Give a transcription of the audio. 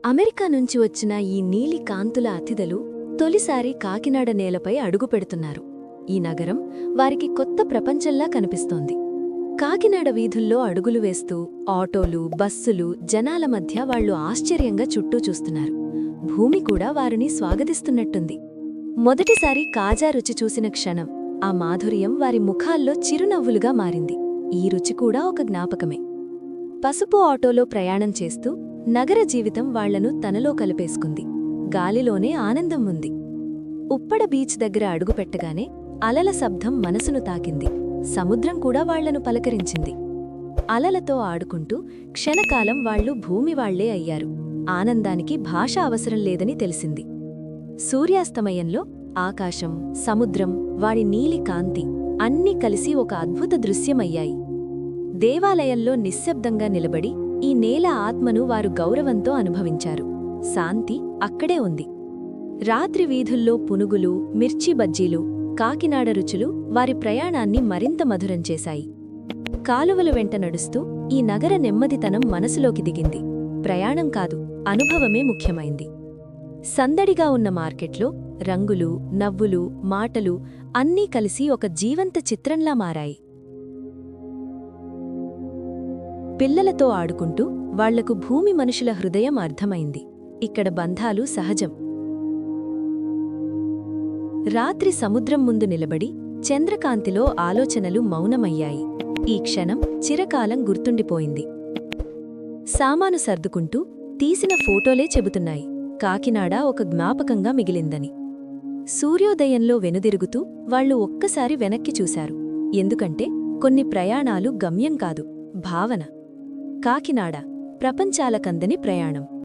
America నుంచి వచ్చిన ఈ నీలి కాంతుల అతిథులు తొలిసారి కాకినాడ నేలపై అడుగుపెడుతున్నారు. ఈ నగరం వారికి కొత్త ప్రపంచంలా కనిపిస్తోంది. కాకినాడ వీధుల్లో అడుగులు వేస్తూ ఆటోలు, బస్సులు, జనాల మధ్య వాళ్లు ఆశ్చర్యంగా చుట్టూ చూస్తున్నారు. భూమి కూడా వారిని స్వాగతిస్తున్నట్టుంది. మొదటిసారి కాజా రుచి చూసిన క్షణం ఆ మాధుర్యం వారి ముఖాల్లో చిరునవ్వులుగా మారింది. ఈ రుచి కూడా ఒక జ్ఞాపకమే. పసుపు ఆటోలో ప్రయాణం చేస్తూ నగర జీవితం వాళ్లను తనలో కలిపేసుకుంది. గాలిలోనే ఆనందం ఉంది. ఉప్పడ బీచ్ దగ్గర అడుగుపెట్టగానే అలల శబ్దం మనసును తాకింది. సముద్రం కూడా వాళ్లను పలకరించింది. అలలతో ఆడుకుంటూ క్షణకాలం వాళ్లు భూమివాళ్లే అయ్యారు. ఆనందానికి భాష అవసరం లేదని తెలిసింది. సూర్యాస్తమయంలో ఆకాశం, సముద్రం, వాడి నీలి కాంతి అన్నీ కలిసి ఒక అద్భుత దృశ్యమయ్యాయి. దేవాలయంలో నిశ్శబ్దంగా నిలబడి ఈ నేల ఆత్మను వారు గౌరవంతో అనుభవించారు. శాంతి అక్కడే ఉంది. రాత్రి వీధుల్లో పునుగులు, మిర్చి బజ్జీలు, కాకినాడ రుచులు వారి ప్రయాణాన్ని మరింత మధురం చేశాయి. కాలువల వెంట నడుస్తూ ఈ నగర నెమ్మదితనం మనసులోకి దిగింది. ప్రయాణం కాదు, అనుభవమే ముఖ్యమైంది. సందడిగా ఉన్న మార్కెట్లో రంగులు, నవ్వులు, మాటలు అన్నీ కలిసి ఒక జీవంత చిత్రంలా మారాయి. పిల్లలతో ఆడుకుంటూ వాళ్లకు భూమి మనుషుల హృదయం అర్థమైంది. ఇక్కడ బంధాలు సహజం. రాత్రి సముద్రం ముందు నిలబడి చంద్రకాంతిలో ఆలోచనలు మౌనమయ్యాయి. ఈ క్షణం చిరకాలం గుర్తుండిపోయింది. సామాను సర్దుకుంటూ తీసిన ఫోటోలే చెబుతున్నాయి కాకినాడ ఒక జ్ఞాపకంగా మిగిలిందని. సూర్యోదయంలో వెనుదిరుగుతూ వాళ్లు ఒక్కసారి వెనక్కి చూశారు. ఎందుకంటే కొన్ని ప్రయాణాలు గమ్యం కాదు, భావన. కాకినాడ ప్రపంచాలకందని ప్రయాణం.